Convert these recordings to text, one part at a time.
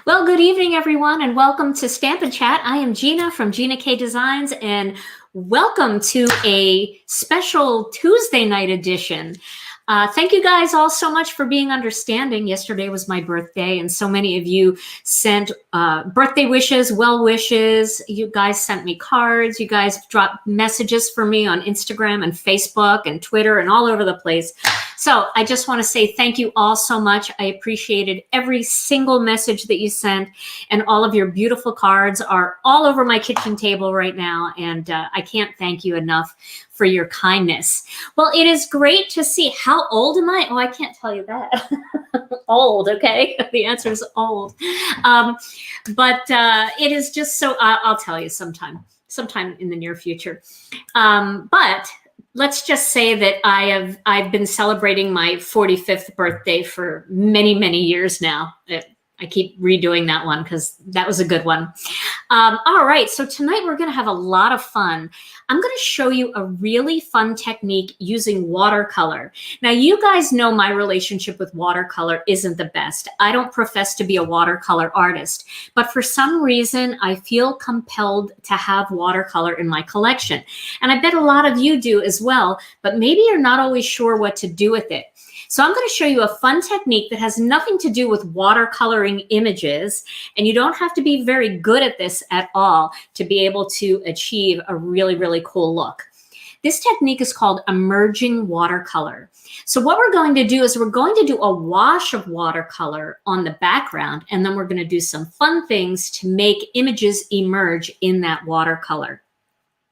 Well, good evening, everyone, and welcome to Stamp and Chat. I am Gina from Gina K Designs, and welcome to a special Tuesday night edition. Thank you guys all so much for being understanding. Yesterday was my birthday, and so many of you sent birthday wishes, well wishes. You guys sent me cards. You guys dropped messages for me on Instagram and Facebook and Twitter and all over the place. So I just want to say thank you all so much. I appreciated every single message that you sent, and all of your beautiful cards are all over my kitchen table right now, and I can't thank you enough for your kindness. Well, it is great to see. How old am I? Oh, I can't tell you that. Old, okay? The answer is old. But it is just so, I'll tell you sometime in the near future. But let's just say that I've been celebrating my 45th birthday for many, many years now. I keep redoing that one because that was a good one. All right, so tonight we're going to have a lot of fun. I'm going to show you a really fun technique using watercolor. Now, you guys know my relationship with watercolor isn't the best. I don't profess to be a watercolor artist, but for some reason, I feel compelled to have watercolor in my collection. And I bet a lot of you do as well, but maybe you're not always sure what to do with it. So I'm going to show you a fun technique that has nothing to do with watercoloring images, and you don't have to be very good at this at all to be able to achieve a really, really cool look. This technique is called Emerging Watercolor. So what we're going to do is we're going to do a wash of watercolor on the background, and then we're going to do some fun things to make images emerge in that watercolor.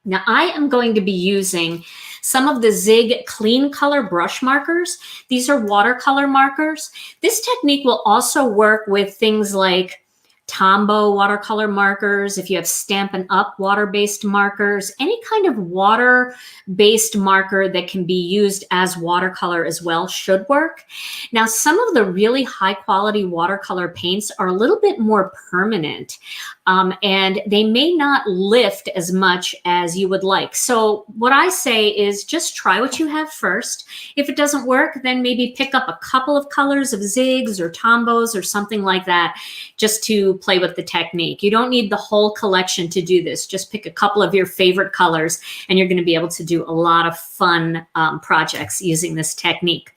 Now, I am going to be using some of the Zig Clean Color brush markers. These are watercolor markers. This technique will also work with things like Tombow watercolor markers, if you have Stampin' Up water-based markers, any kind of water-based marker that can be used as watercolor as well should work. Now, some of the really high-quality watercolor paints are a little bit more permanent, and they may not lift as much as you would like. So what I say is just try what you have first. If it doesn't work, then maybe pick up a couple of colors of Zigs or Tombows or something like that just to play with the technique. You don't need the whole collection to do this. Just pick a couple of your favorite colors and you're going to be able to do a lot of fun projects using this technique.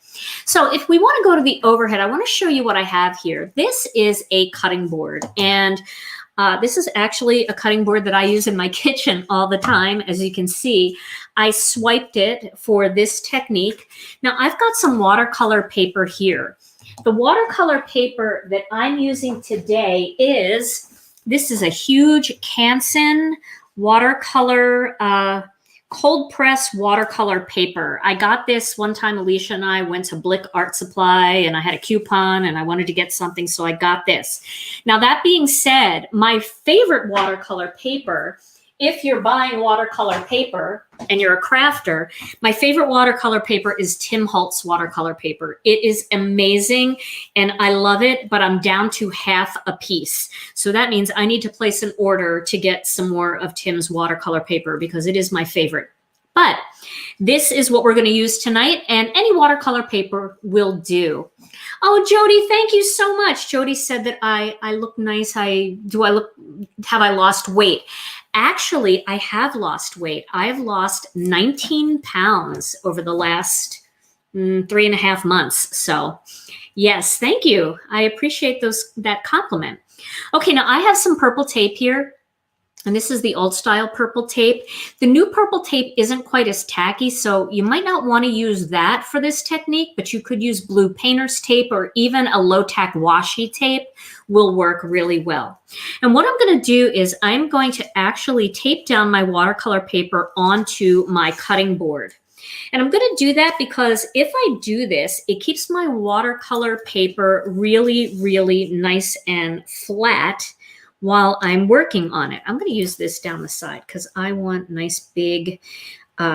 So if we want to go to the overhead, I want to show you what I have here. This is a cutting board, and this is actually a cutting board that I use in my kitchen all the time. As you can see, I swiped it for this technique. Now I've got some watercolor paper here. The watercolor paper that I'm using today this is a huge Canson watercolor cold press watercolor paper. I got this one time. Alicia and I went to Blick Art Supply, and I had a coupon and I wanted to get something, so I got this. Now, that being said, my favorite watercolor paper, if you're buying watercolor paper and you're a crafter, my favorite watercolor paper is Tim Holtz watercolor paper. It is amazing and I love it, but I'm down to half a piece. So that means I need to place an order to get some more of Tim's watercolor paper because it is my favorite. But this is what we're going to use tonight, and any watercolor paper will do. Oh, Jody, thank you so much. Jody said that I look nice. Have I lost weight? Actually, I have lost weight. I've lost 19 pounds over the last 3.5 months. So yes, thank you. I appreciate that compliment. Okay, now I have some purple tape here. And this is the old style purple tape. The new purple tape isn't quite as tacky, so you might not want to use that for this technique, but you could use blue painter's tape, or even a low tack washi tape will work really well. And what I'm going to do is I'm going to actually tape down my watercolor paper onto my cutting board. And I'm going to do that because if I do this, it keeps my watercolor paper really, really nice and flat while I'm working on it. I'm going to use this down the side because I want nice big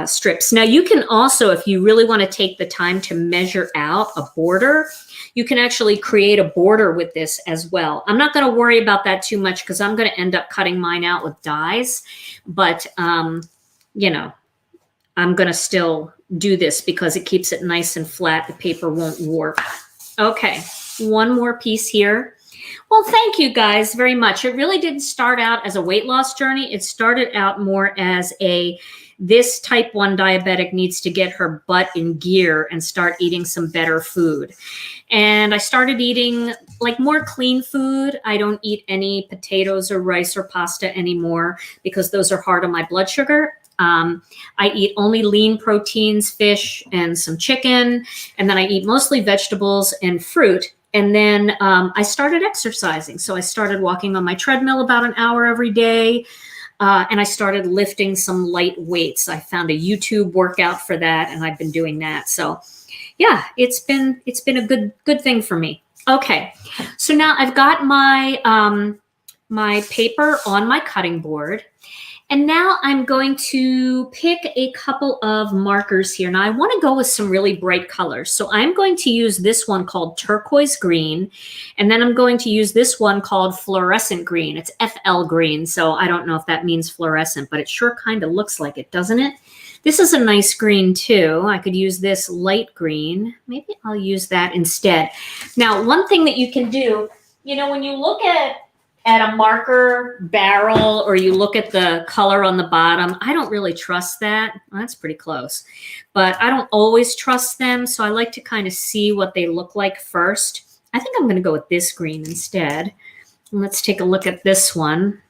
strips. Now you can also, if you really want to take the time to measure out a border, you can actually create a border with this as well. I'm not going to worry about that too much because I'm going to end up cutting mine out with dies, but you know, I'm going to still do this because it keeps it nice and flat. The paper won't warp. Okay, one more piece here. Well, thank you guys very much. It really didn't start out as a weight loss journey. It started out more as this type 1 diabetic needs to get her butt in gear and start eating some better food. And I started eating like more clean food. I don't eat any potatoes or rice or pasta anymore because those are hard on my blood sugar. I eat only lean proteins, fish and some chicken. And then I eat mostly vegetables and fruit. And then I started exercising. So I started walking on my treadmill about an hour every day. And I started lifting some light weights. I found a YouTube workout for that, and I've been doing that. So yeah, it's been a good thing for me. Okay, so now I've got my my paper on my cutting board. And now I'm going to pick a couple of markers here. Now I want to go with some really bright colors. So I'm going to use this one called turquoise green. And then I'm going to use this one called fluorescent green. It's FL green. So I don't know if that means fluorescent, but it sure kind of looks like it, doesn't it? This is a nice green too. I could use this light green. Maybe I'll use that instead. Now, one thing that you can do, you know, when you look at a marker barrel or you look at the color on the bottom, I don't really trust that. Well, that's pretty close, but I don't always trust them. So I like to kind of see what they look like first. I think I'm going to go with this green instead. Let's take a look at this one.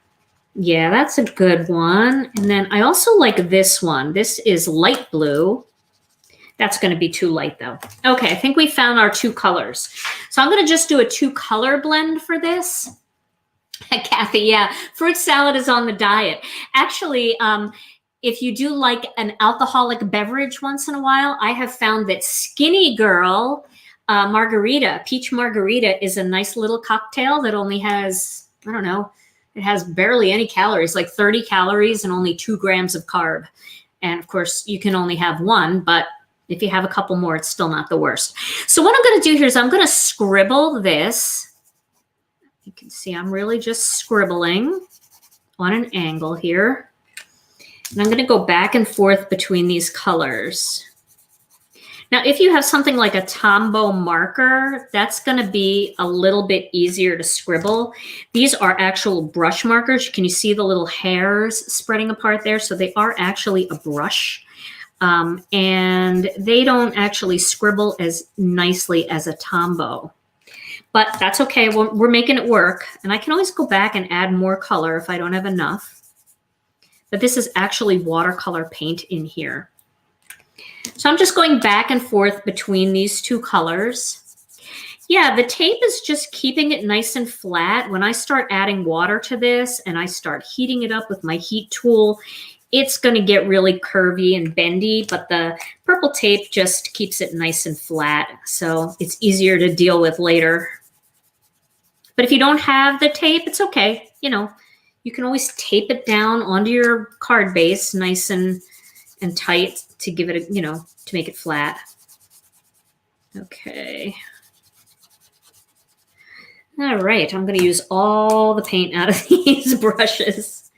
Yeah, that's a good one. And then I also like this one. This is light blue. That's going to be too light though. Okay, I think we found our two colors. So I'm going to just do a 2-color blend for this. Kathy, yeah, fruit salad is on the diet. Actually, if you do like an alcoholic beverage once in a while, I have found that Skinny Girl margarita, peach margarita, is a nice little cocktail that only has, I don't know, it has barely any calories, like 30 calories and only 2 grams of carb. And of course, you can only have one, but if you have a couple more, it's still not the worst. So what I'm going to do here is I'm going to scribble this. You can see I'm really just scribbling on an angle here. And I'm going to go back and forth between these colors. Now, if you have something like a Tombow marker, that's going to be a little bit easier to scribble. These are actual brush markers. Can you see the little hairs spreading apart there? So they are actually a brush. And they don't actually scribble as nicely as a Tombow. But that's okay. We're making it work. And I can always go back and add more color if I don't have enough. But this is actually watercolor paint in here. So I'm just going back and forth between these 2 colors. Yeah, the tape is just keeping it nice and flat. When I start adding water to this and I start heating it up with my heat tool, it's going to get really curvy and bendy, but the purple tape just keeps it nice and flat. So it's easier to deal with later. But if you don't have the tape, it's okay. You know, you can always tape it down onto your card base nice and tight to give it a, you know, to make it flat. Okay. All right, I'm going to use all the paint out of these brushes.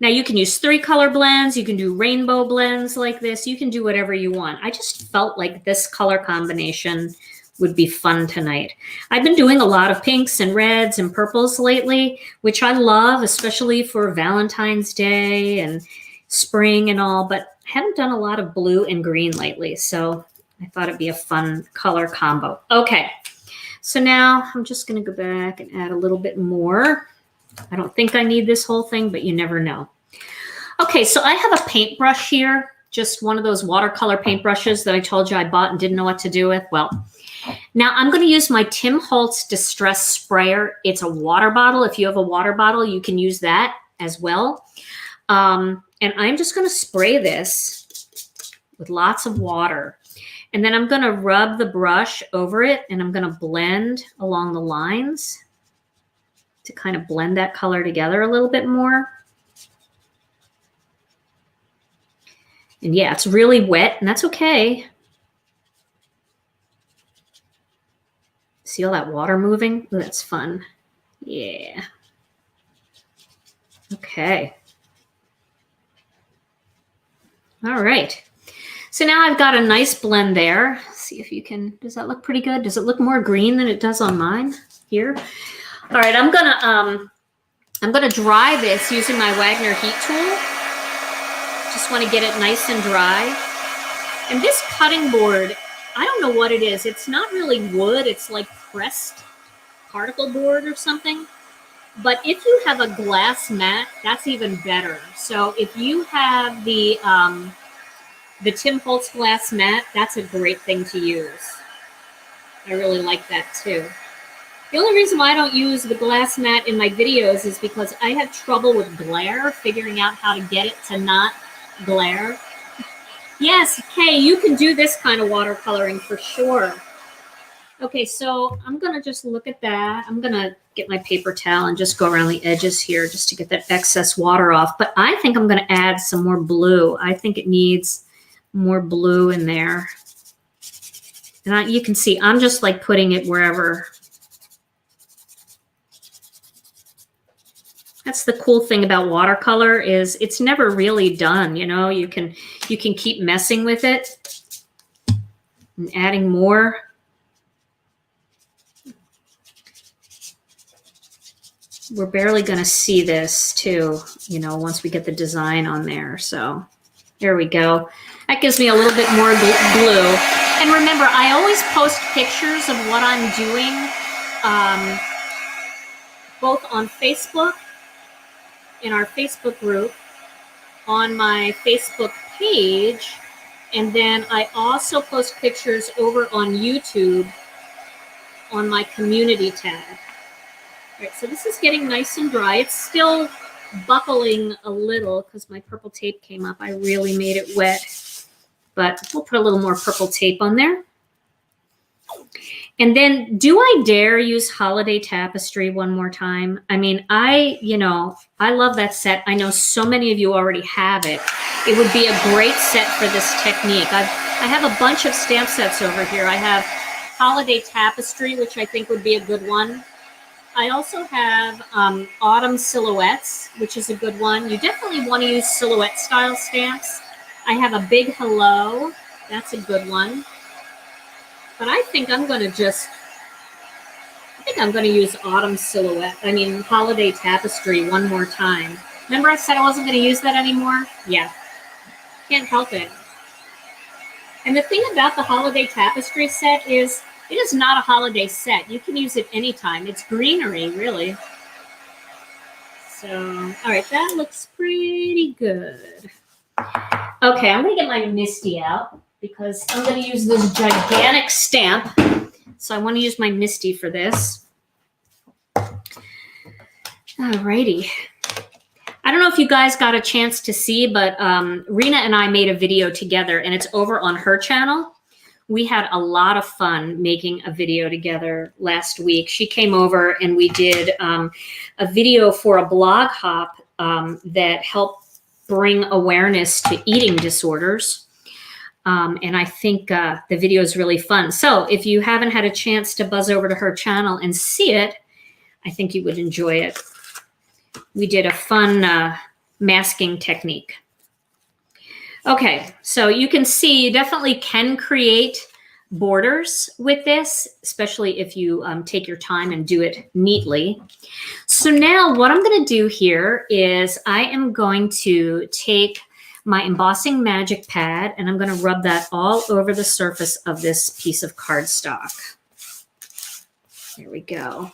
Now you can use 3-color blends. You can do rainbow blends like this. You can do whatever you want. I just felt like this color combination would be fun tonight. I've been doing a lot of pinks and reds and purples lately, which I love, especially for Valentine's Day and spring and all, but I haven't done a lot of blue and green lately. So I thought it'd be a fun color combo. Okay, so now I'm just gonna go back and add a little bit more. I don't think I need this whole thing, but you never know. Okay, so I have a paintbrush here, just one of those watercolor paintbrushes that I told you I bought and didn't know what to do with. Well, now I'm going to use my Tim Holtz Distress Sprayer. It's a water bottle. If you have a water bottle, you can use that as well. And I'm just going to spray this with lots of water. And then I'm going to rub the brush over it, and I'm going to blend along the lines to kind of blend that color together a little bit more. And yeah, it's really wet, and that's okay. See all that water moving? Ooh, that's fun. Yeah. Okay. All right. So now I've got a nice blend there. Let's see if you can, does that look pretty good? Does it look more green than it does on mine? here. All right, I'm gonna dry this using my Wagner heat tool. Just want to get it nice and dry. And this cutting board, I don't know what it is. It's not really wood. It's like pressed particle board or something. But if you have a glass mat, that's even better. So if you have the Tim Holtz glass mat, that's a great thing to use. I really like that too. The only reason why I don't use the glass mat in my videos is because I have trouble with glare, figuring out how to get it to not glare. Yes, Kay, you can do this kind of watercoloring for sure. Okay, so I'm gonna just look at that. I'm gonna get my paper towel and just go around the edges here just to get that excess water off. But I think I'm gonna add some more blue. I think it needs more blue in there. And you can see I'm just like putting it wherever. That's the cool thing about watercolor is it's never really done. You know, you can keep messing with it and adding more. We're barely going to see this too, you know, once we get the design on there. So there we go. That gives me a little bit more blue. And remember, I always post pictures of what I'm doing, both on Facebook, in our Facebook group, on my Facebook page, and then I also post pictures over on YouTube on my community tab. All right, so this is getting nice and dry. It's still buckling a little because my purple tape came up. I really made it wet, but we'll put a little more purple tape on there. And then, do I dare use Holiday Tapestry one more time? I mean, I love that set. I know so many of you already have it. It would be a great set for this technique. I have a bunch of stamp sets over here. I have Holiday Tapestry, which I think would be a good one. I also have Autumn Silhouettes, which is a good one. You definitely want to use silhouette style stamps. I have a Big Hello. That's a good one. But I think I'm going to use Autumn Silhouette. I mean, Holiday Tapestry one more time. Remember I said I wasn't going to use that anymore? Yeah. Can't help it. And the thing about the Holiday Tapestry set is it is not a holiday set. You can use it anytime. It's greenery, really. So, all right, that looks pretty good. Okay, I'm going to get my Misty out, because I'm going to use this gigantic stamp. So I want to use my Misty for this. Alrighty. I don't know if you guys got a chance to see, but Rena and I made a video together, and it's over on her channel. We had a lot of fun making a video together last week. She came over and we did a video for a blog hop that helped bring awareness to eating disorders. And I think the video is really fun. So if you haven't had a chance to buzz over to her channel and see it, I think you would enjoy it. We did a fun masking technique. Okay, so you can see you definitely can create borders with this, especially if you take your time and do it neatly. So now what I'm going to do here is I am going to take my embossing magic pad, and I'm going to rub that all over the surface of this piece of cardstock. There we go.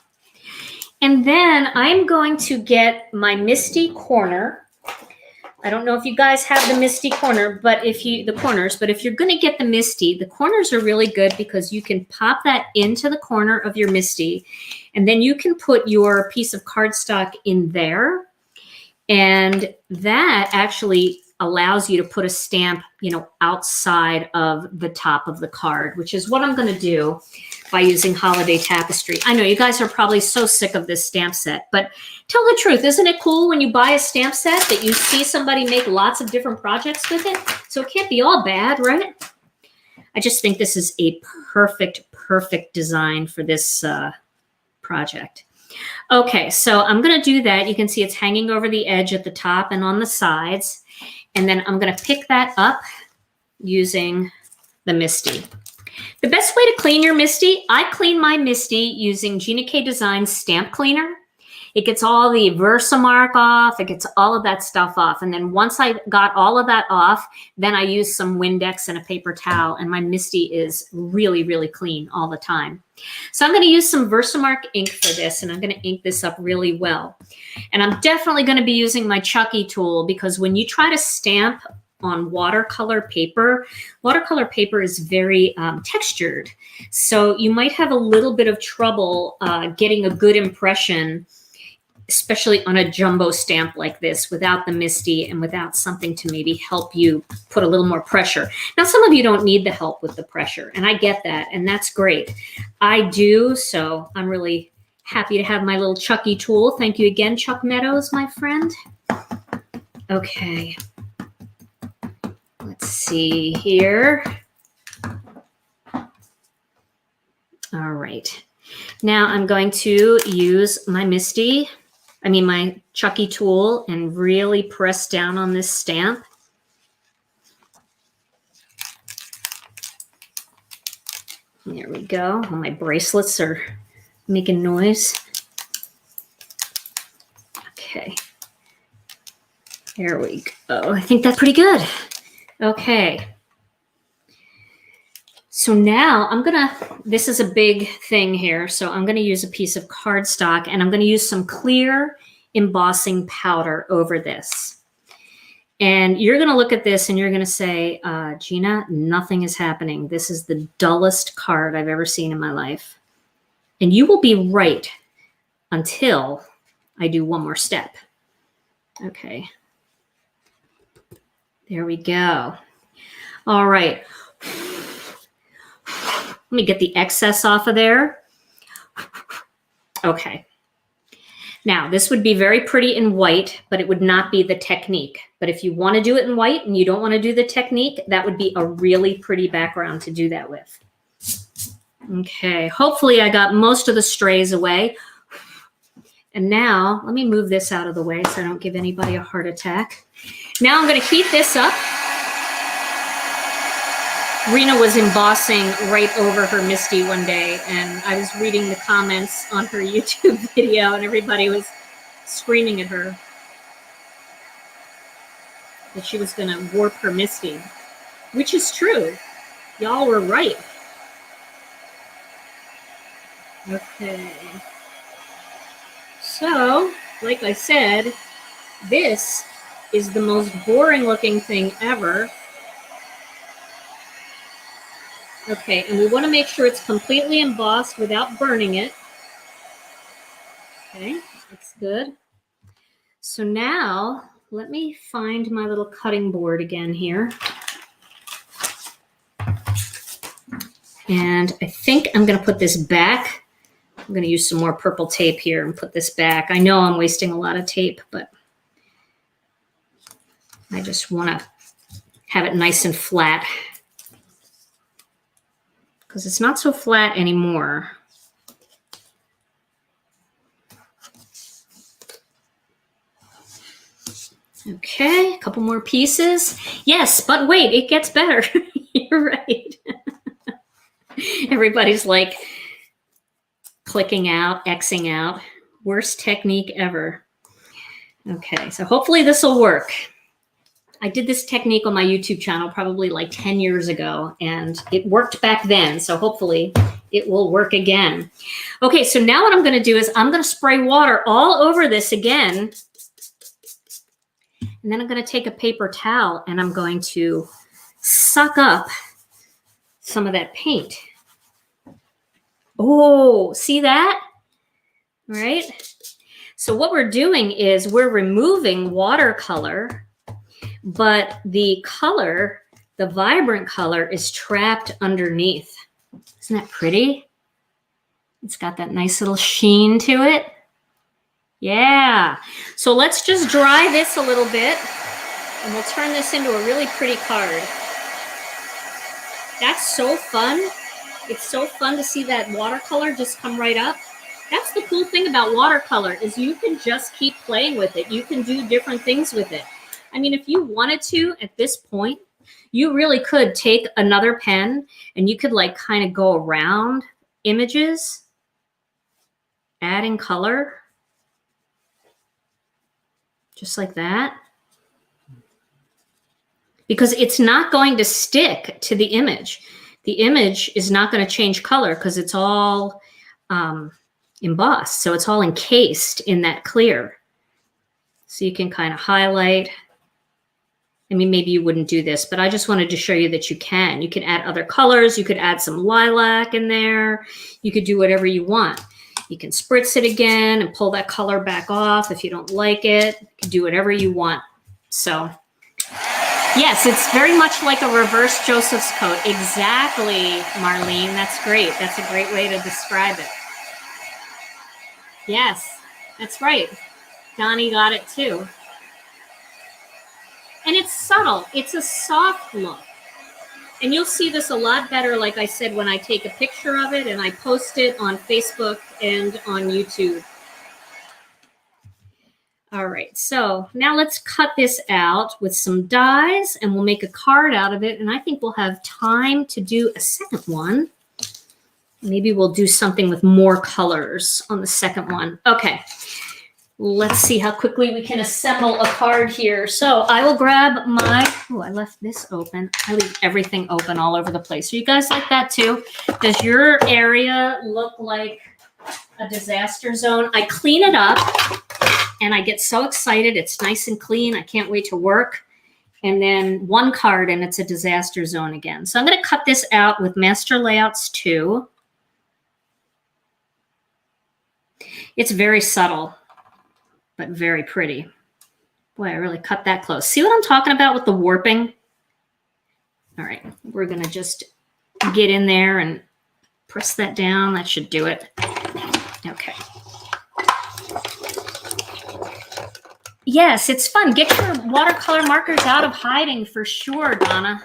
And then I'm going to get my Misty corner. I don't know if you guys have the Misty corner, but if you're going to get the Misty, the corners are really good because you can pop that into the corner of your Misty, and then you can put your piece of cardstock in there, and that actually allows you to put a stamp, outside of the top of the card, which is what I'm going to do by using Holiday Tapestry. I know you guys are probably so sick of this stamp set, but tell the truth, isn't it cool when you buy a stamp set that you see somebody make lots of different projects with it? So it can't be all bad, right? I just think this is a perfect design for this project. Okay, so I'm going to do that. You can see it's hanging over the edge at the top and on the sides. And then I'm going to pick that up using the Misty. The best way to clean your MISTI, I clean my MISTI using Gina K Designs stamp cleaner. It gets all the Versamark off. It gets all of that stuff off. And then once I got all of that off, then I use some Windex and a paper towel, and my MISTI is really, really clean all the time. So I'm going to use some Versamark ink for this, and I'm going to ink this up really well. And I'm definitely going to be using my Chucky tool, because when you try to stamp on watercolor paper is very textured. So you might have a little bit of trouble getting a good impression, especially on a jumbo stamp like this, without the MISTI and without something to maybe help you put a little more pressure. Now, some of you don't need the help with the pressure, and I get that, and that's great. I do, so I'm really happy to have my little Chucky tool. Thank you again, Chuck Meadows, my friend. Okay. Let's see here. All right. Now I'm going to use my my Chucky tool, and really press down on this stamp. There we go. Oh, my bracelets are making noise. Okay. There we go. I think that's pretty good. Okay. So now this is a big thing here, so I'm gonna use a piece of cardstock, and I'm gonna use some clear embossing powder over this. And you're gonna look at this and you're gonna say, Gina, nothing is happening. This is the dullest card I've ever seen in my life. And you will be right until I do one more step. Okay. There we go. All right. Let me get the excess off of there. Okay. Now, this would be very pretty in white, but it would not be the technique. But if you want to do it in white and you don't want to do the technique, that would be a really pretty background to do that with. Okay. Hopefully I got most of the strays away. And now, let me move this out of the way so I don't give anybody a heart attack. Now I'm going to heat this up. Rena was embossing right over her MISTI one day, and I was reading the comments on her YouTube video, and everybody was screaming at her that she was going to warp her MISTI, which is true. Y'all were right. Okay. So, like I said, this is the most boring looking thing ever. Okay, and we want to make sure it's completely embossed without burning it. Okay, that's good. So now, let me find my little cutting board again here. And I think I'm going to put this back. I'm going to use some more purple tape here and put this back. I know I'm wasting a lot of tape, but I just want to have it nice and flat, because it's not so flat anymore. Okay, a couple more pieces. Yes, but wait, it gets better. You're right. Everybody's like clicking out, Xing out. Worst technique ever. Okay, so hopefully this will work. I did this technique on my YouTube channel probably like 10 years ago, and it worked back then. So hopefully it will work again. Okay, so now what I'm going to do is I'm going to spray water all over this again. And then I'm going to take a paper towel and I'm going to suck up some of that paint. Oh, see that? All right. So what we're doing is we're removing watercolor, but the color, the vibrant color, is trapped underneath. Isn't that pretty? It's got that nice little sheen to it. Yeah. So let's just dry this a little bit, and we'll turn this into a really pretty card. That's so fun. It's so fun to see that watercolor just come right up. That's the cool thing about watercolor, is you can just keep playing with it. You can do different things with it. I mean, if you wanted to, at this point, you really could take another pen and you could like kind of go around images, adding color, just like that. Because it's not going to stick to the image. The image is not going to change color because it's all embossed. So it's all encased in that clear. So you can kind of highlight. I mean, maybe you wouldn't do this, but I just wanted to show you that you can. You can add other colors. You could add some lilac in there. You could do whatever you want. You can spritz it again and pull that color back off if you don't like it. You can do whatever you want. So yes, it's very much like a reverse Joseph's coat. Exactly, Marlene. That's great. That's a great way to describe it. Yes, that's right. Donnie got it too. And it's subtle. It's a soft look. And you'll see this a lot better, like I said, when I take a picture of it and I post it on Facebook and on YouTube. All right, so now let's cut this out with some dies and we'll make a card out of it. And I think we'll have time to do a second one. Maybe we'll do something with more colors on the second one. Okay, let's see how quickly we can assemble a card here. So I will grab my, oh, I left this open. I leave everything open all over the place. So you guys like that too? Does your area look like a disaster zone? I clean it up. And I get so excited. It's nice and clean. I can't wait to work. And then one card and it's a disaster zone again. So I'm going to cut this out with Master Layouts 2. It's very subtle, but very pretty. Boy, I really cut that close. See what I'm talking about with the warping? All right, we're going to just get in there and press that down. That should do it. Okay. Yes, it's fun. Get your watercolor markers out of hiding for sure, Donna.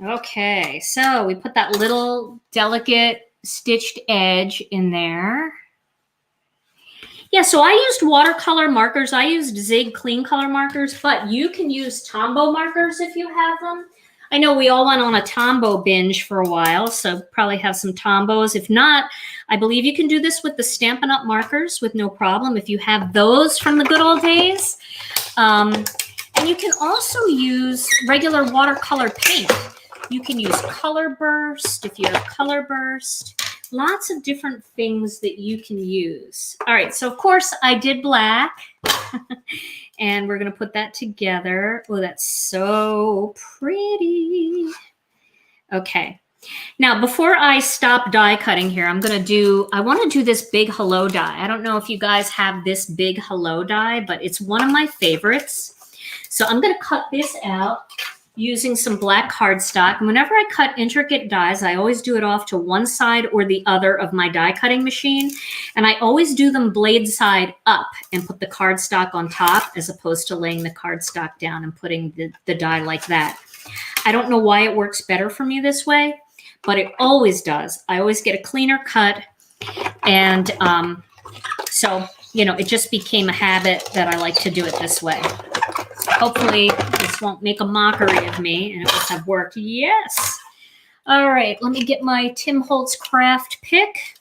Okay, so we put that little delicate stitched edge in there. Yeah, so I used watercolor markers. I used Zig Clean Color markers, but you can use Tombow markers if you have them. I know we all went on a Tombow binge for a while, so probably have some Tombows. If not, I believe you can do this with the Stampin' Up! Markers with no problem if you have those from the good old days. And you can also use regular watercolor paint. You can use Color Burst if you have Color Burst. Lots of different things that you can use. All right, so of course I did black. And we're going to put that together. Oh, that's so pretty. Okay. Now, before I stop die cutting here, I want to do this big hello die. I don't know if you guys have this big hello die, but it's one of my favorites. So I'm going to cut this out using some black cardstock. And whenever I cut intricate dies, I always do it off to one side or the other of my die cutting machine. And I always do them blade side up and put the cardstock on top as opposed to laying the cardstock down and putting the die like that. I don't know why it works better for me this way, but it always does. I always get a cleaner cut. And so, you know, it just became a habit that I like to do it this way. Hopefully this won't make a mockery of me and it must have worked. Yes. All right, let me get my Tim Holtz craft pick.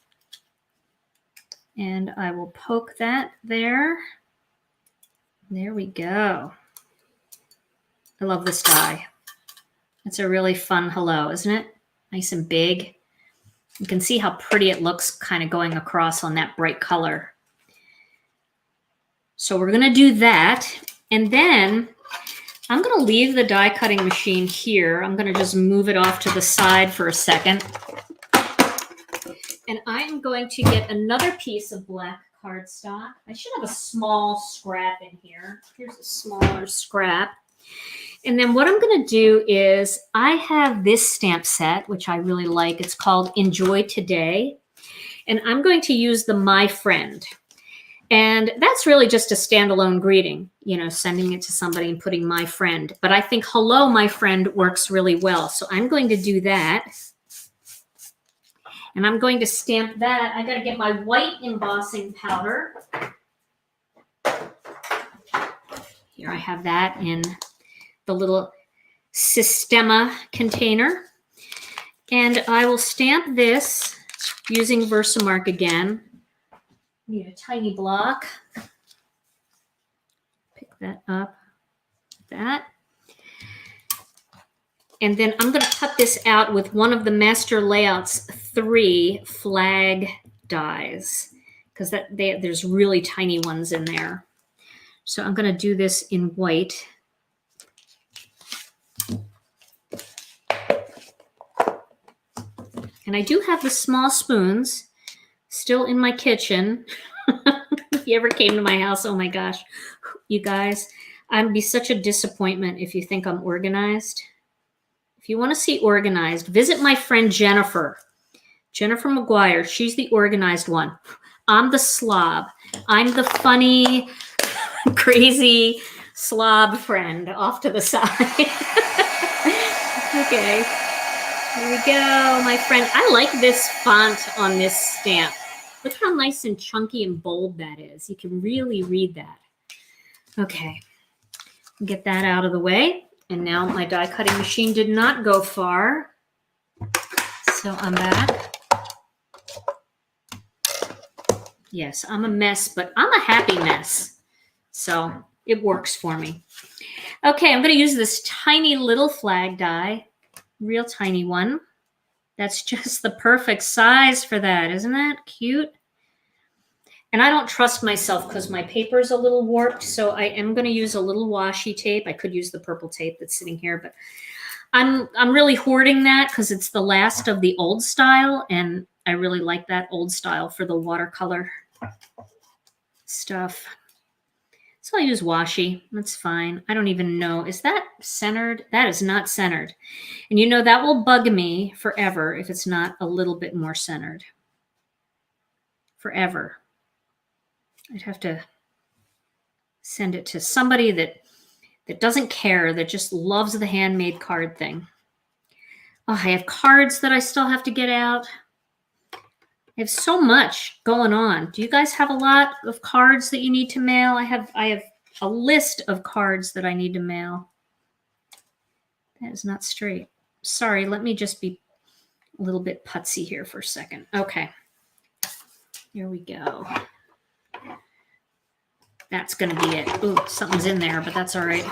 And I will poke that there. There we go. I love this die. It's a really fun hello, isn't it? Nice and big. You can see how pretty it looks kind of going across on that bright color. So we're going to do that. And then I'm going to leave the die cutting machine here. I'm going to just move it off to the side for a second. And I'm going to get another piece of black cardstock. I should have a small scrap in here. Here's a smaller scrap. And then what I'm going to do is I have this stamp set, which I really like. It's called Enjoy Today. And I'm going to use the My Friend. And that's really just a standalone greeting, you know, sending it to somebody and putting my friend. But I think hello, my friend works really well. So I'm going to do that. And I'm going to stamp that. I got to get my white embossing powder. Here I have that in the little, Sistema container. And I will stamp this using Versamark again. Need a tiny block. Pick that up, that. And then I'm going to cut this out with one of the Master Layouts 3 flag dies, because there's really tiny ones in there. So I'm going to do this in white. And I do have the small spoons still in my kitchen. If you ever came to my house, oh my gosh, you guys, I'd be such a disappointment if you think I'm organized. If you want to see organized, visit my friend Jennifer McGuire. She's the organized one. I'm the slob. I'm the funny, crazy slob friend off to the side. Okay, here we go, my friend. I like this font on this stamp. Look how nice and chunky and bold that is. You can really read that. Okay, get that out of the way. And now my die cutting machine did not go far. So I'm back. Yes, I'm a mess, but I'm a happy mess. So it works for me. Okay, I'm going to use this tiny little flag die, real tiny one. That's just the perfect size for that. Isn't that cute? And I don't trust myself because my paper is a little warped, so I am going to use a little washi tape. I could use the purple tape that's sitting here, but I'm really hoarding that because it's the last of the old style, and I really like that old style for the watercolor stuff. So I'll use washi. That's fine. I don't even know. Is that centered? That is not centered. And you know that will bug me forever if it's not a little bit more centered. Forever. I'd have to send it to somebody that doesn't care, that just loves the handmade card thing. Oh, I have cards that I still have to get out. I have so much going on. Do you guys have a lot of cards that you need to mail? I have a list of cards that I need to mail. That is not straight. Sorry, let me just be a little bit putsy here for a second. Okay. Here we go. That's going to be it. Ooh, something's in there, but that's all right.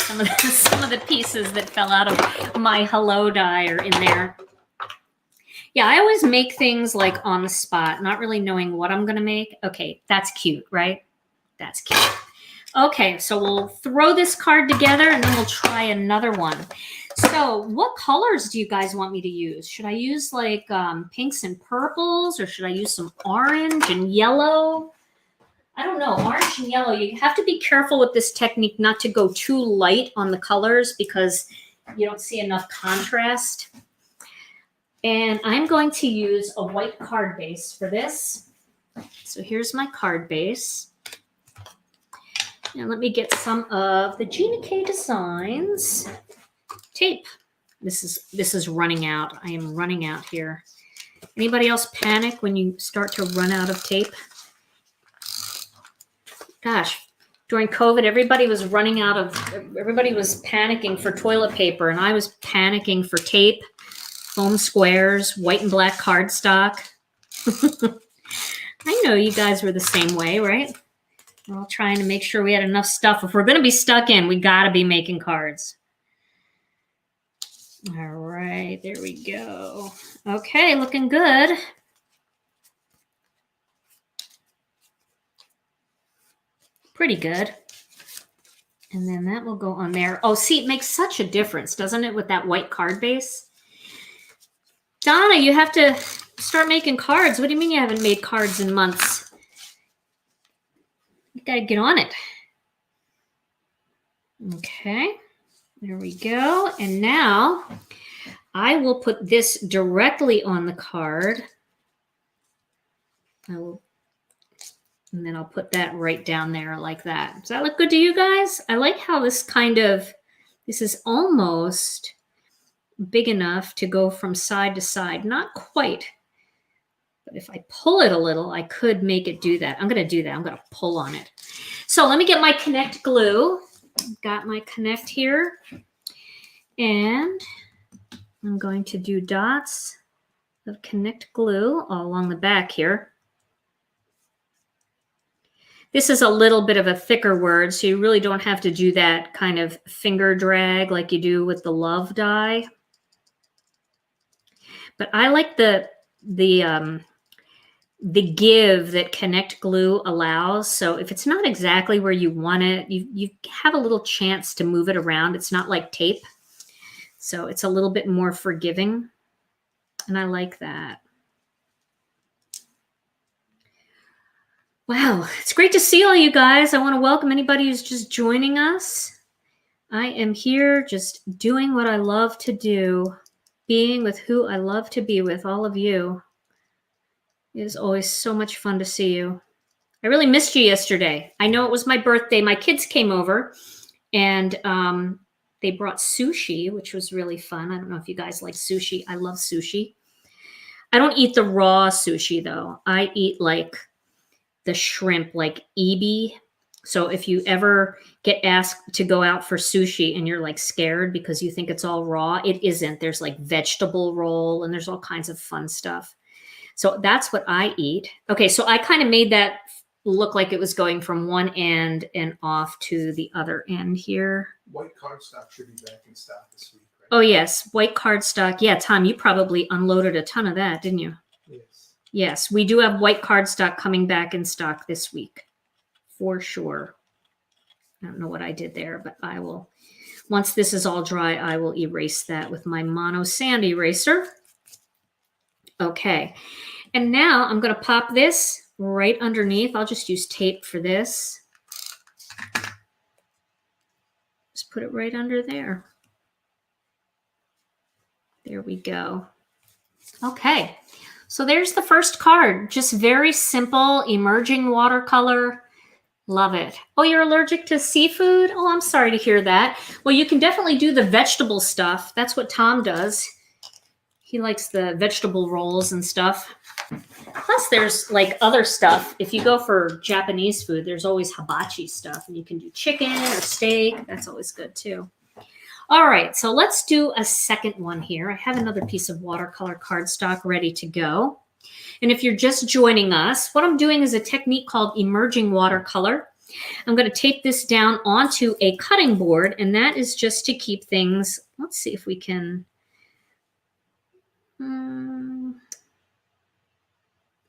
Some of the pieces that fell out of my hello die are in there. Yeah, I always make things like on the spot, not really knowing what I'm going to make. Okay, that's cute, right? That's cute. Okay, so we'll throw this card together and then we'll try another one. So what colors do you guys want me to use? Should I use like pinks and purples, or should I use some orange and yellow? I don't know, orange and yellow. You have to be careful with this technique not to go too light on the colors because you don't see enough contrast. And I'm going to use a white card base for this. So here's my card base. And let me get some of the Gina K Designs tape. This is running out. I am running out here. Anybody else panic when you start to run out of tape? Gosh, during COVID, everybody was panicking for toilet paper, and I was panicking for tape, foam squares, white and black cardstock. I know you guys were the same way, right? We're all trying to make sure we had enough stuff. If we're going to be stuck in, we got to be making cards. All right, there we go. Okay, looking good. Pretty good. And then that will go on there. Oh, see, it makes such a difference, doesn't it, with that white card base? Donna, you have to start making cards. What do you mean you haven't made cards in months? You got to get on it. Okay, there we go. And now I will put this directly on the card. And then I'll put that right down there like that. Does that look good to you guys? I like how this is almost big enough to go from side to side. Not quite. But if I pull it a little, I could make it do that. I'm going to do that. I'm going to pull on it. So let me get my Connect glue. got my Connect here, and I'm going to do dots of Connect glue all along the back here. This is a little bit of a thicker word, so you really don't have to do that kind of finger drag like you do with the Love die. But I like the give that Connect glue allows. So if it's not exactly where you want it, you have a little chance to move it around. It's not like tape. So it's a little bit more forgiving. And I like that. Wow, it's great to see all you guys. I want to welcome anybody who's just joining us. I am here just doing what I love to do, being with who I love to be with, all of you. It is always so much fun to see you. I really missed you yesterday. I know it was my birthday. My kids came over and they brought sushi, which was really fun. I don't know if you guys like sushi. I love sushi. I don't eat the raw sushi though. I eat like the shrimp, like ebi. So if you ever get asked to go out for sushi and you're like scared because you think it's all raw, it isn't. There's like vegetable roll and there's all kinds of fun stuff. So that's what I eat. Okay, so I kind of made that look like it was going from one end and off to the other end here. White cardstock should be back in stock this week, right? Oh yes, white cardstock. Yeah, Tom, you probably unloaded a ton of that, didn't you? Yes. Yes, we do have white cardstock coming back in stock this week, for sure. I don't know what I did there, but I will, once this is all dry, I will erase that with my mono sand eraser. Okay, and now I'm going to pop this right underneath. I'll just use tape for this. Just put it right under there. There we go. Okay. So there's the first card, just very simple, emerging watercolor. Love it. Oh, you're allergic to seafood? Oh, I'm sorry to hear that. Well, you can definitely do the vegetable stuff. That's what Tom does. He likes the vegetable rolls and stuff. Plus, there's like other stuff. If you go for Japanese food, there's always hibachi stuff, and you can do chicken or steak. That's always good too. All right, so let's do a second one here. I have another piece of watercolor cardstock ready to go. And if you're just joining us, what I'm doing is a technique called Emerging Watercolor. I'm going to tape this down onto a cutting board, and that is just to keep things, let's see if we can, I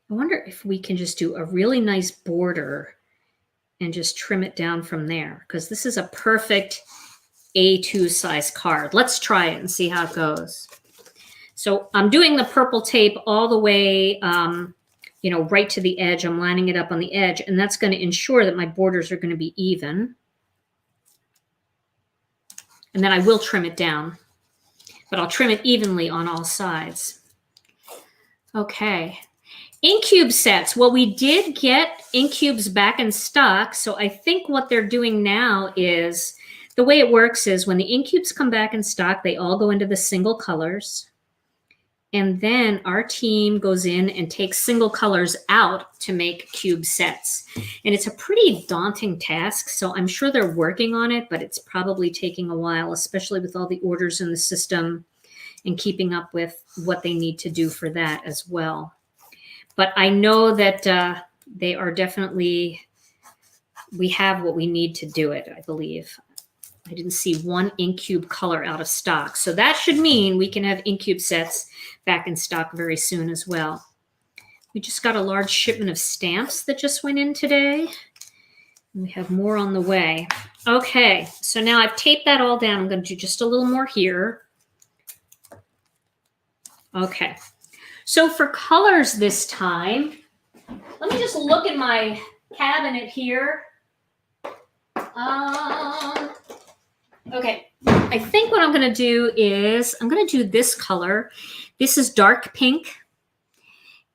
wonder if we can just do a really nice border and just trim it down from there, because this is a perfect A2 size card. Let's try it and see how it goes. So I'm doing the purple tape all the way, right to the edge. I'm lining it up on the edge, and that's going to ensure that my borders are going to be even. And then I will trim it down, but I'll trim it evenly on all sides. Okay. Ink cube sets. Well, we did get ink cubes back in stock. So I think what they're doing now is, the way it works is when the ink cubes come back in stock, they all go into the single colors. And then our team goes in and takes single colors out to make cube sets. And it's a pretty daunting task. So I'm sure they're working on it, but it's probably taking a while, especially with all the orders in the system and keeping up with what they need to do for that as well. But I know that they are definitely, we have what we need to do it, I believe. I didn't see one ink cube color out of stock. So that should mean we can have ink cube sets back in stock very soon as well. We just got a large shipment of stamps that just went in today. We have more on the way. Okay, so now I've taped that all down. I'm going to do just a little more here. Okay, so for colors this time, let me just look in my cabinet here. Okay, I think what I'm going to do is I'm going to do this color. This is dark pink.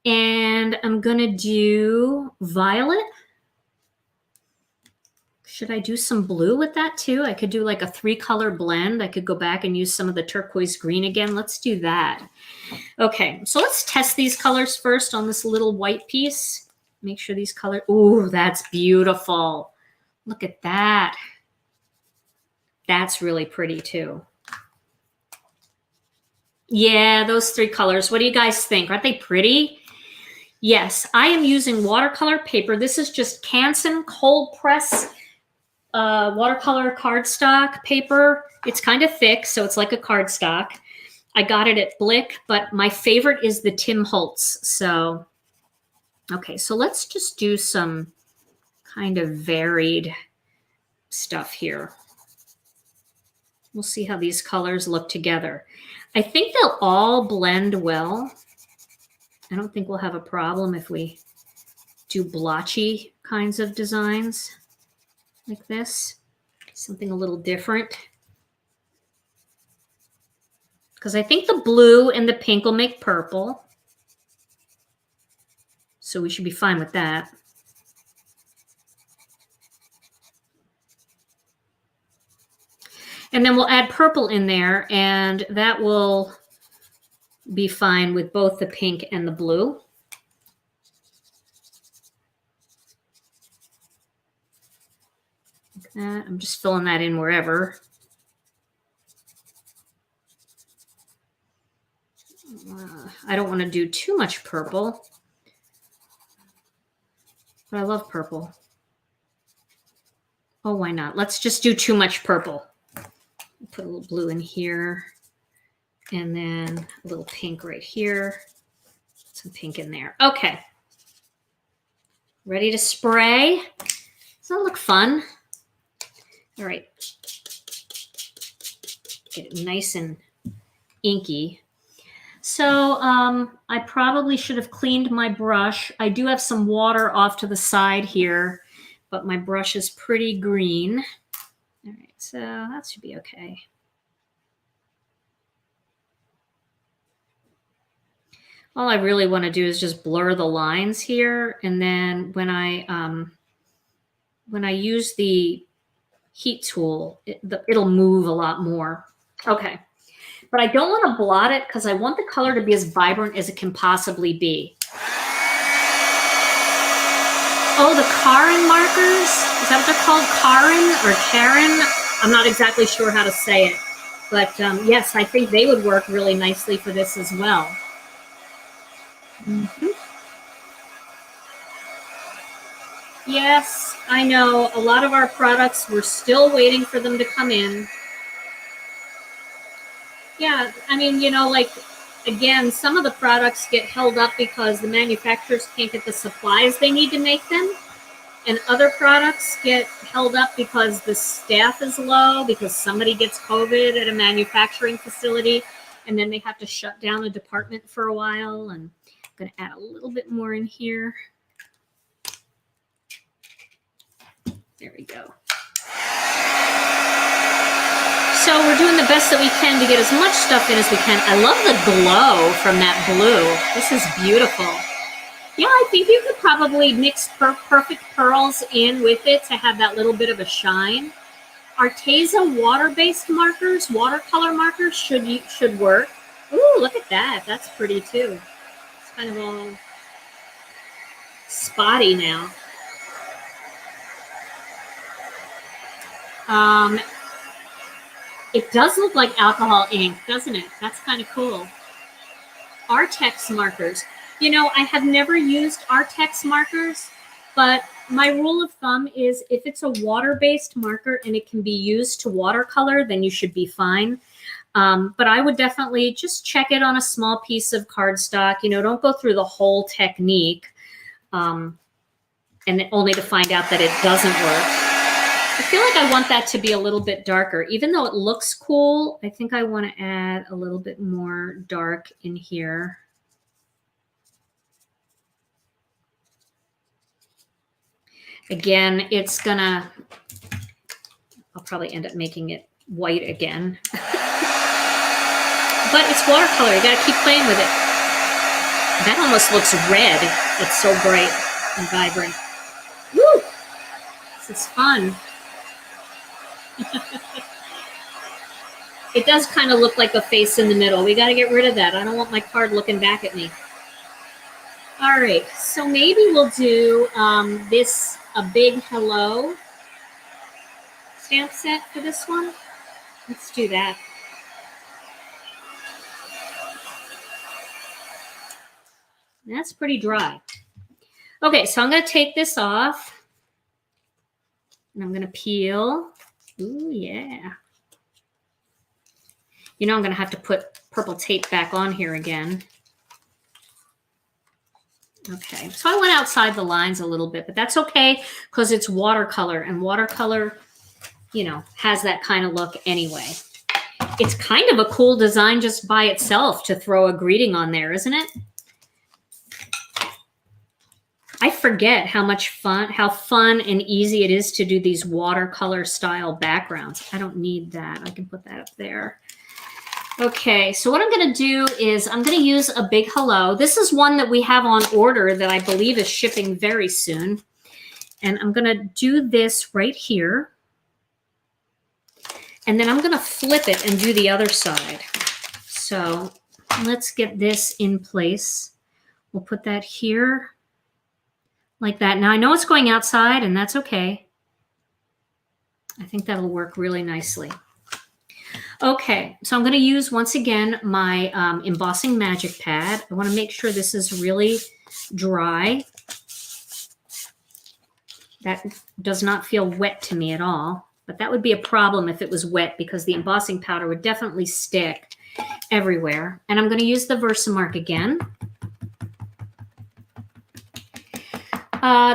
And I'm going to do violet. Should I do some blue with that too? I could do like a 3-color blend. I could go back and use some of the turquoise green again. Let's do that. Okay, so let's test these colors first on this little white piece. Make sure these colors, ooh, that's beautiful. Look at that. That's really pretty too. Yeah, those 3 colors. What do you guys think? Aren't they pretty? Yes, I am using watercolor paper. This is just Canson cold press watercolor cardstock paper. It's kind of thick, so it's like a cardstock. I got it at Blick, but my favorite is the Tim Holtz. So, okay, so let's just do some kind of varied stuff here. We'll see how these colors look together. I think they'll all blend well. I don't think we'll have a problem if we do blotchy kinds of designs like this. Something a little different. Because I think the blue and the pink will make purple. So we should be fine with that. And then we'll add purple in there, and that will be fine with both the pink and the blue. Like that. I'm just filling that in wherever. I don't want to do too much purple, but I love purple. Oh, why not? Let's just do too much purple. Put a little blue in here, and then a little pink right here. Some pink in there. Okay. Ready to spray? Does that look fun? All right. Get it nice and inky. So I probably should have cleaned my brush. I do have some water off to the side here, but my brush is pretty green. All right, so that should be okay. All I really want to do is just blur the lines here, and then when I use the heat tool, it'll move a lot more. Okay, but I don't want to blot it because I want the color to be as vibrant as it can possibly be. Oh, the Karin markers? Is that what they're called? Karin or Karen? I'm not exactly sure how to say it. But yes, I think they would work really nicely for this as well. Mm-hmm. Yes, I know. A lot of our products, we're still waiting for them to come in. Yeah, I mean, you know, like, again, some of the products get held up because the manufacturers can't get the supplies they need to make them. And other products get held up because the staff is low, because somebody gets COVID at a manufacturing facility, and then they have to shut down a department for a while. And I'm going to add a little bit more in here. There we go. So we're doing the best that we can to get as much stuff in as we can. I love the glow from that blue. This is beautiful. Yeah, I think you could probably mix perfect pearls in with it to have that little bit of a shine. Arteza water-based markers, watercolor markers should work. Ooh, look at that. That's pretty too. It's kind of all spotty now. It does look like alcohol ink, doesn't it? That's kind of cool. Artex markers. You know, I have never used Artex markers, but my rule of thumb is if it's a water-based marker and it can be used to watercolor, then you should be fine. But I would definitely just check it on a small piece of cardstock. You know, don't go through the whole technique and only to find out that it doesn't work. I feel like I want that to be a little bit darker. Even though it looks cool, I think I want to add a little bit more dark in here. Again, I'll probably end up making it white again. But it's watercolor. You got to keep playing with it. That almost looks red. It's so bright and vibrant. Woo! This is fun. It does kind of look like a face in the middle. We got to get rid of that. I don't want my card looking back at me. All right, so maybe we'll do a big hello stamp set for this one. Let's do that. That's pretty dry. Okay, so I'm going to take this off. And I'm going to peel. Ooh, yeah. You know I'm going to have to put purple tape back on here again. Okay, so I went outside the lines a little bit, but that's okay because it's watercolor, and watercolor, you know, has that kind of look anyway. It's kind of a cool design just by itself to throw a greeting on there, isn't it? I forget how fun and easy it is to do these watercolor style backgrounds. I don't need that. I can put that up there. Okay, so what I'm going to do is I'm going to use a big hello. This is one that we have on order that I believe is shipping very soon. And I'm going to do this right here. And then I'm going to flip it and do the other side. So let's get this in place. We'll put that here like that. Now I know it's going outside, and that's okay. I think that'll work really nicely. Okay, so I'm going to use, once again, my embossing magic pad. I want to make sure this is really dry. That does not feel wet to me at all, but that would be a problem if it was wet because the embossing powder would definitely stick everywhere. And I'm going to use the Versamark again.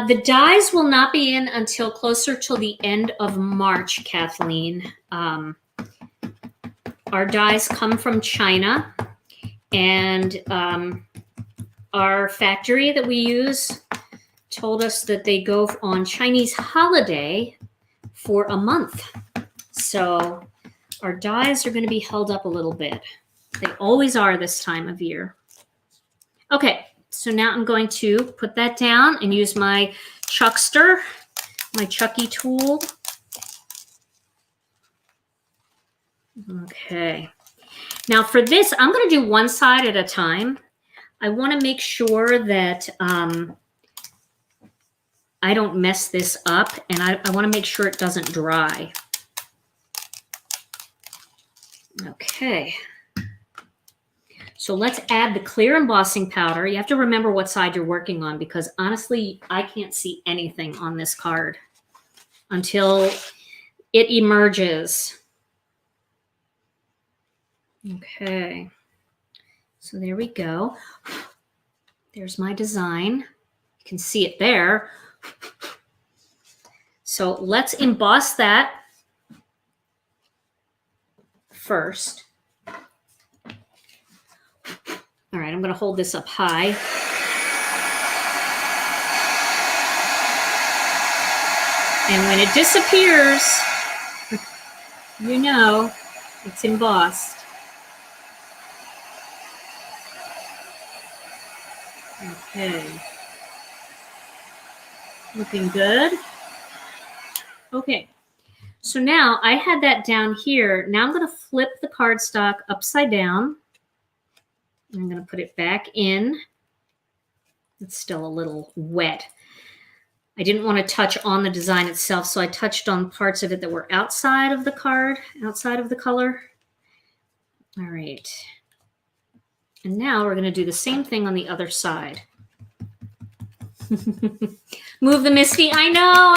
The dies will not be in until closer to the end of March, Kathleen. Our dies come from China, and our factory that we use told us that they go on Chinese holiday for a month. So our dies are going to be held up a little bit. They always are this time of year. Okay, so now I'm going to put that down and use my chuckster, my chucky tool. Okay. Now for this, I'm going to do one side at a time. I want to make sure that I don't mess this up, and I want to make sure it doesn't dry. Okay. So let's add the clear embossing powder. You have to remember what side you're working on because honestly, I can't see anything on this card until it emerges. Okay, so there we go. There's my design. You can see it there. So let's emboss that first. All right, I'm going to hold this up high. And when it disappears, you know it's embossed. Okay. Looking good. Okay. So now I had that down here. Now I'm going to flip the cardstock upside down. I'm going to put it back in. It's still a little wet. I didn't want to touch on the design itself, so I touched on parts of it that were outside of the card, outside of the color. All right. And now we're going to do the same thing on the other side. Move the Misty. I know.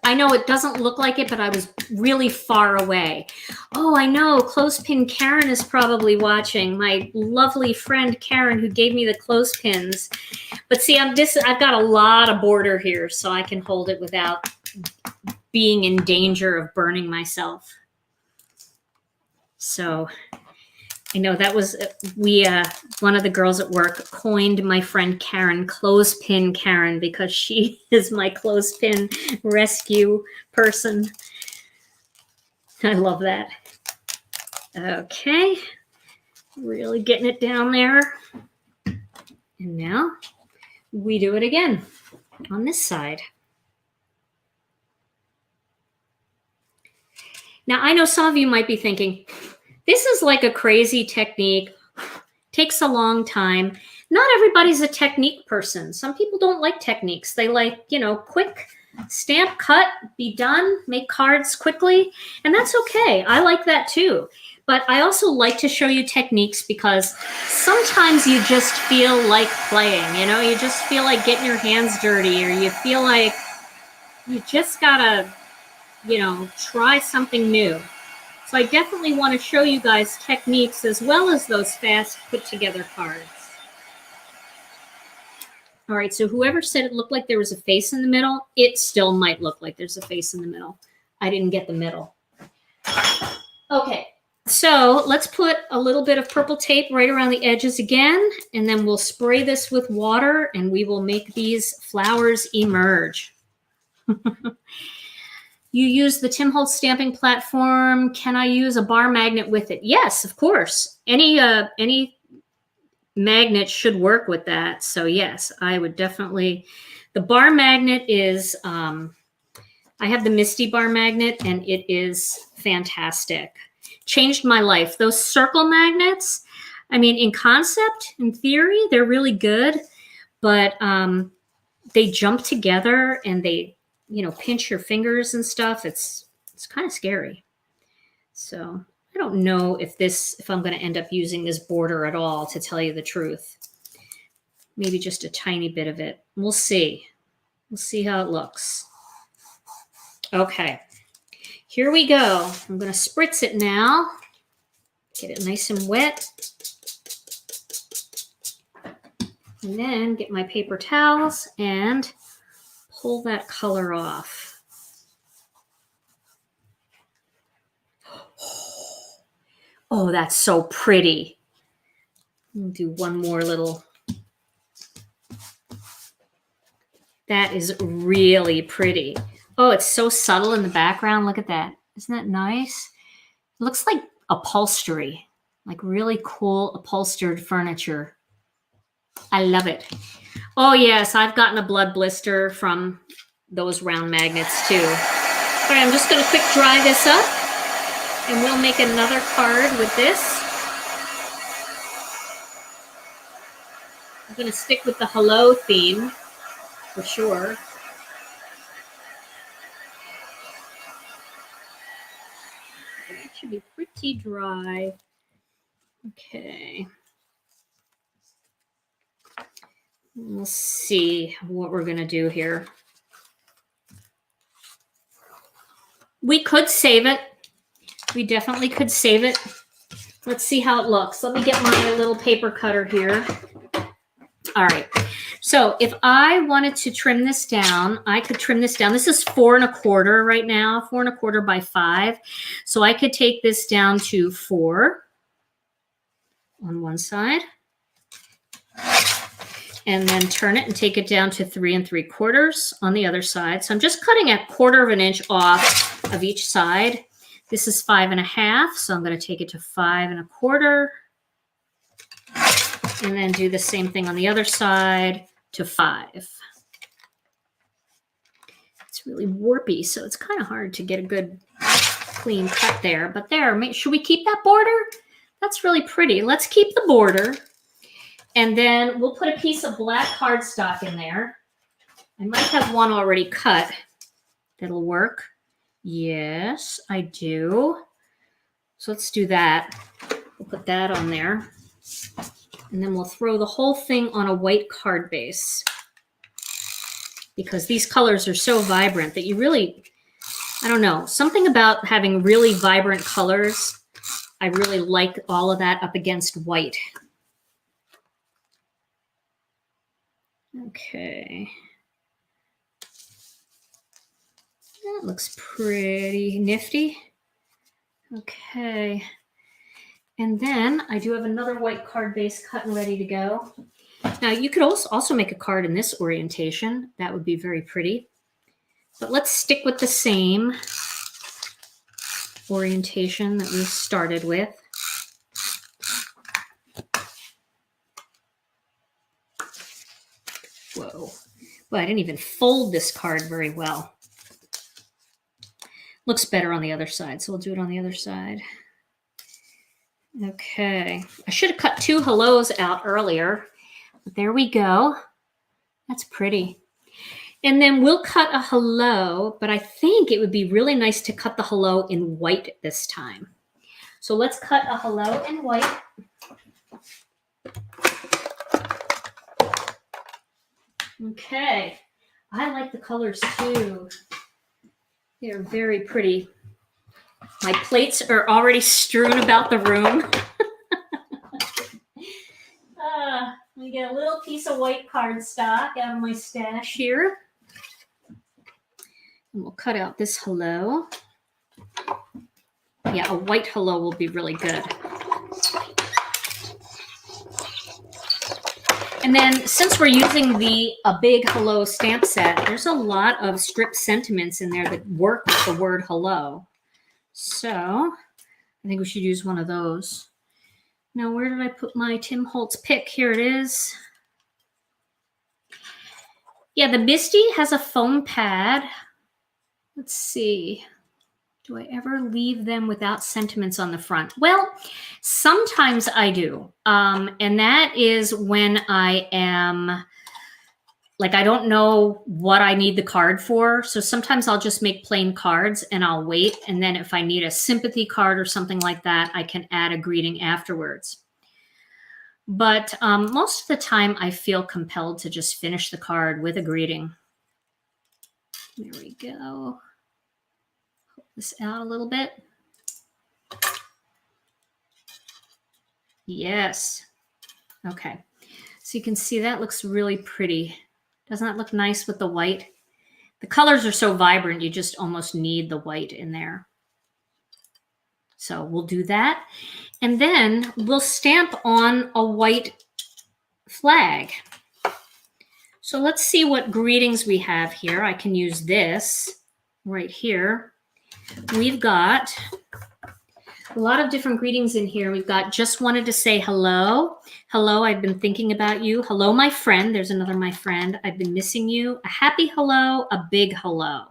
I know it doesn't look like it, but I was really far away. Oh, I know. Clothespin Karen is probably watching. My lovely friend Karen, who gave me the clothespins. But see, I've got a lot of border here, so I can hold it without being in danger of burning myself. So I know that was, one of the girls at work coined my friend Karen Clothespin Karen because she is my clothespin rescue person. I love that. Okay, really getting it down there. And now we do it again on this side. Now I know some of you might be thinking, this is like a crazy technique, takes a long time. Not everybody's a technique person. Some people don't like techniques. They like, quick Stamp, cut, be done, make cards quickly, and that's okay. I like that too. But I also like to show you techniques because sometimes you just feel like playing, you know, you just feel like getting your hands dirty, or you feel like you just gotta, you know, try something new. So I definitely want to show you guys techniques as well as those fast put together cards. All right, so whoever said it looked like there was a face in the middle, it still might look like there's a face in the middle. I didn't get the middle. Okay, so let's put a little bit of purple tape right around the edges again, and then we'll spray this with water and we will make these flowers emerge. You use the Tim Holtz stamping platform. Can I use a bar magnet with it? Yes, of course. Any magnet should work with that. So yes, I would definitely. The bar magnet is, I have the Misty bar magnet and it is fantastic. Changed my life. Those circle magnets, I mean, in concept, in theory, they're really good, but they jump together and they, you know, pinch your fingers and stuff. It's kind of scary. So I don't know if I'm going to end up using this border at all, to tell you the truth. Maybe just a tiny bit of it. We'll see. We'll see how it looks. Okay, here we go. I'm going to spritz it now. Get it nice and wet. And then get my paper towels and pull that color off. Oh, that's so pretty. I'll do one more little. That is really pretty. Oh, it's so subtle in the background. Look at that. Isn't that nice? It looks like upholstery, like really cool upholstered furniture. I love it. Oh yes, I've gotten a blood blister from those round magnets too. All right, I'm just going to quick dry this up and we'll make another card with this. I'm going to stick with the hello theme for sure. It should be pretty dry. Okay. We'll see what we're going to do here. We could save it. We definitely could save it. Let's see how it looks. Let me get my little paper cutter here. All right. So if I wanted to trim this down, I could trim this down. This is 4 1/4 right now, 4 1/4 by 5. So I could take this down to 4 on one side. And then turn it and take it down to 3 3/4 on the other side. So I'm just cutting a 1/4 inch off of each side. This is 5 1/2, so I'm going to take it to 5 1/4, and then do the same thing on the other side to 5. It's really warpy, so it's kind of hard to get a good clean cut there. But there, should we keep that border? That's really pretty. Let's keep the border. And then we'll put a piece of black cardstock in there. I might have one already cut that'll work. Yes, I do. So let's do that. We'll put that on there. And then we'll throw the whole thing on a white card base, because these colors are so vibrant that you really, I don't know, something about having really vibrant colors. I really like all of that up against white. Okay. That looks pretty nifty. Okay. And then I do have another white card base cut and ready to go. Now you could also make a card in this orientation. That would be very pretty. But let's stick with the same orientation that we started with. Whoa. Well, I didn't even fold this card very well. Looks better on the other side, so we'll do it on the other side. Okay. I should have cut 2 hellos out earlier, but there we go. That's pretty. And then we'll cut a hello, but I think it would be really nice to cut the hello in white this time. So let's cut a hello in white. Okay. I like the colors too. They're very pretty. My plates are already strewn about the room. Let me get a little piece of white cardstock out of my stash here. And we'll cut out this hello. Yeah, a white hello will be really good. And then since we're using a big hello stamp set, there's a lot of strip sentiments in there that work with the word hello. So I think we should use one of those. Now, where did I put my Tim Holtz pick? Here it is. Yeah, the Misty has a foam pad. Let's see. Do I ever leave them without sentiments on the front? Well, sometimes I do. And that is when I am, like, I don't know what I need the card for. So sometimes I'll just make plain cards and I'll wait. And then if I need a sympathy card or something like that, I can add a greeting afterwards. But most of the time I feel compelled to just finish the card with a greeting. There we go. This out a little bit. Yes. Okay. So you can see that looks really pretty. Doesn't that look nice with the white? The colors are so vibrant, you just almost need the white in there. So we'll do that. And then we'll stamp on a white flag. So let's see what greetings we have here. I can use this right here. We've got a lot of different greetings in here. We've got just wanted to say hello. Hello, I've been thinking about you. Hello, my friend. There's another my friend. I've been missing you. A happy hello, a big hello.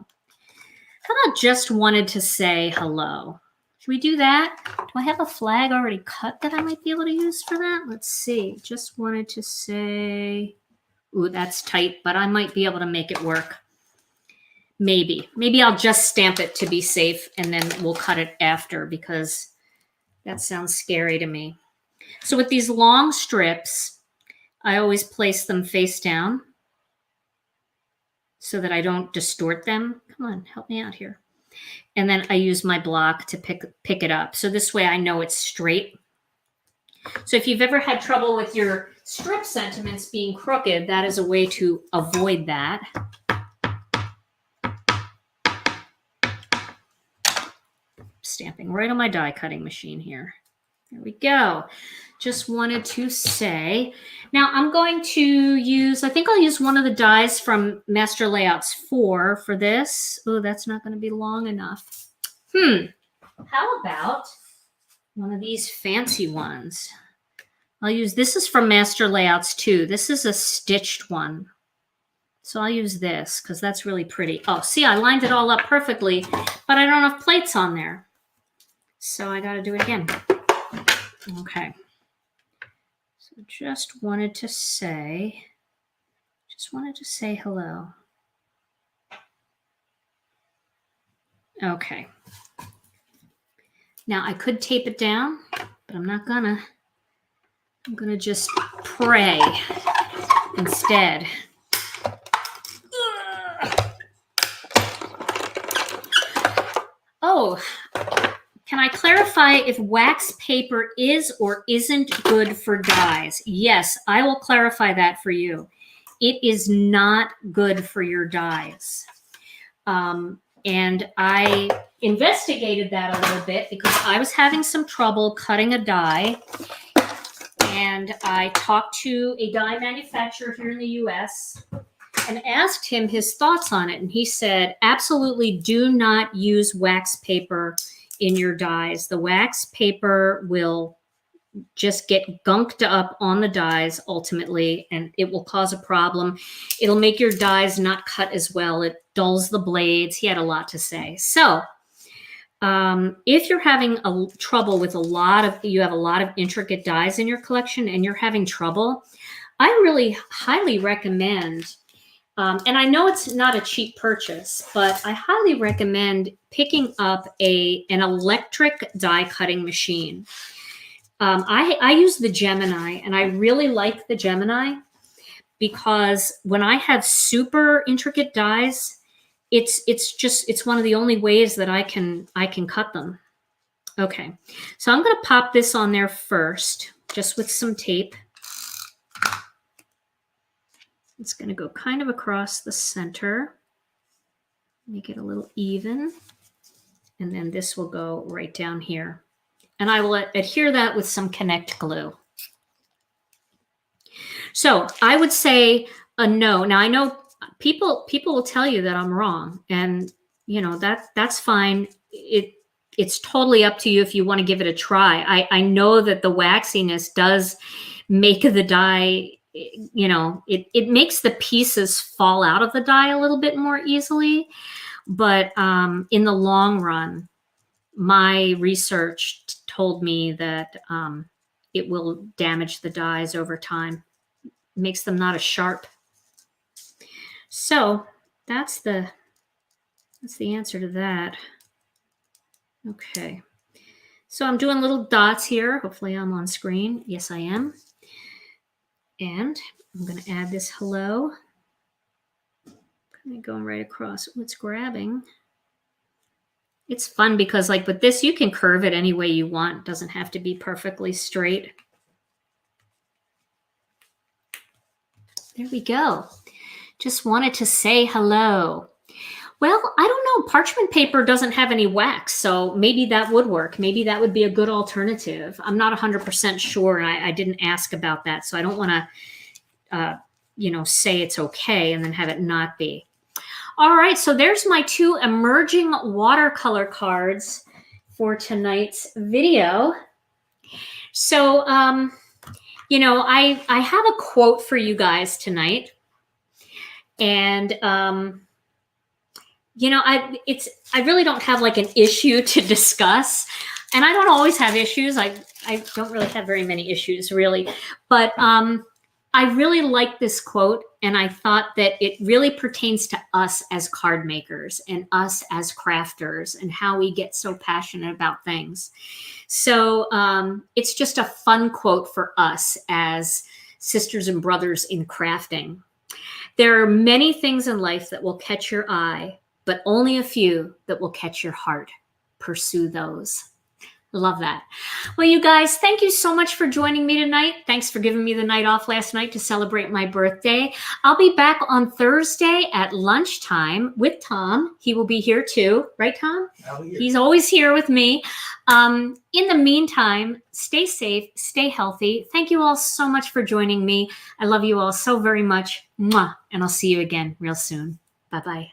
How about just wanted to say hello? Should we do that? Do I have a flag already cut that I might be able to use for that? Let's see. Just wanted to say, ooh, that's tight, but I might be able to make it work. Maybe I'll just stamp it to be safe and then we'll cut it after because that sounds scary to me. So with these long strips, I always place them face down so that I don't distort them. Come on, help me out here. And then I use my block to pick it up. So this way I know it's straight. So if you've ever had trouble with your strip sentiments being crooked, that is a way to avoid that. Stamping right on my die cutting machine here. There we go. Just wanted to say, now I'm going to use, I think I'll use one of the dies from Master Layouts 4 for this. Oh, that's not going to be long enough. How about one of these fancy ones? I'll use, this is from Master Layouts 2. This is a stitched one. So I'll use this because that's really pretty. Oh, see, I lined it all up perfectly, but I don't have plates on there. So I got to do it again. Okay. So just wanted to say hello. Okay. Now I could tape it down, but I'm not gonna. I'm gonna just pray instead. Oh. Can I clarify if wax paper is or isn't good for dies? Yes, I will clarify that for you. It is not good for your dies. And I investigated that a little bit because I was having some trouble cutting a die. And I talked to a die manufacturer here in the US and asked him his thoughts on it. And he said, absolutely do not use wax paper in your dies. The wax paper will just get gunked up on the dies ultimately, and it will cause a problem. It'll make your dies not cut as well. It dulls the blades. He had a lot to say. So if you're having trouble with you have a lot of intricate dies in your collection and you're having trouble, I really highly recommend And I know it's not a cheap purchase, but I highly recommend picking up an electric die cutting machine. I use the Gemini, and I really like the Gemini because when I have super intricate dies, it's one of the only ways that I can cut them. Okay, so I'm going to pop this on there first, just with some tape. It's going to go kind of across the center, make it a little even, and then this will go right down here. And I will adhere that with some Connect glue. So I would say a no. Now I know people will tell you that I'm wrong, and you know that's fine. It's totally up to you if you want to give it a try. I know that the waxiness does make the die, you know, it makes the pieces fall out of the die a little bit more easily. But in the long run, my research told me that it will damage the dies over time. It makes them not as sharp. So that's the answer to that. Okay. So I'm doing little dots here. Hopefully I'm on screen. Yes, I am. And I'm going to add this hello. Kind of going right across. It's grabbing. It's fun because like with this, you can curve it any way you want. It doesn't have to be perfectly straight. There we go. Just wanted to say hello. Well, I don't know. Parchment paper doesn't have any wax, so maybe that would work. Maybe that would be a good alternative. I'm not 100% sure, and I didn't ask about that, so I don't want to, you know, say it's okay and then have it not be. All right, so there's my 2 emerging watercolor cards for tonight's video. So, you know, I have a quote for you guys tonight, and you know, I really don't have like an issue to discuss, and I don't always have issues. I don't really have very many issues, really, but I really like this quote, and I thought that it really pertains to us as card makers and us as crafters and how we get so passionate about things. So it's just a fun quote for us as sisters and brothers in crafting. There are many things in life that will catch your eye, but only a few that will catch your heart. Pursue those. Love that. Well, you guys, thank you so much for joining me tonight. Thanks for giving me the night off last night to celebrate my birthday. I'll be back on Thursday at lunchtime with Tom. He will be here too. Right, Tom? He's always here with me. In the meantime, stay safe, stay healthy. Thank you all so much for joining me. I love you all so very much. Mwah. And I'll see you again real soon. Bye-bye.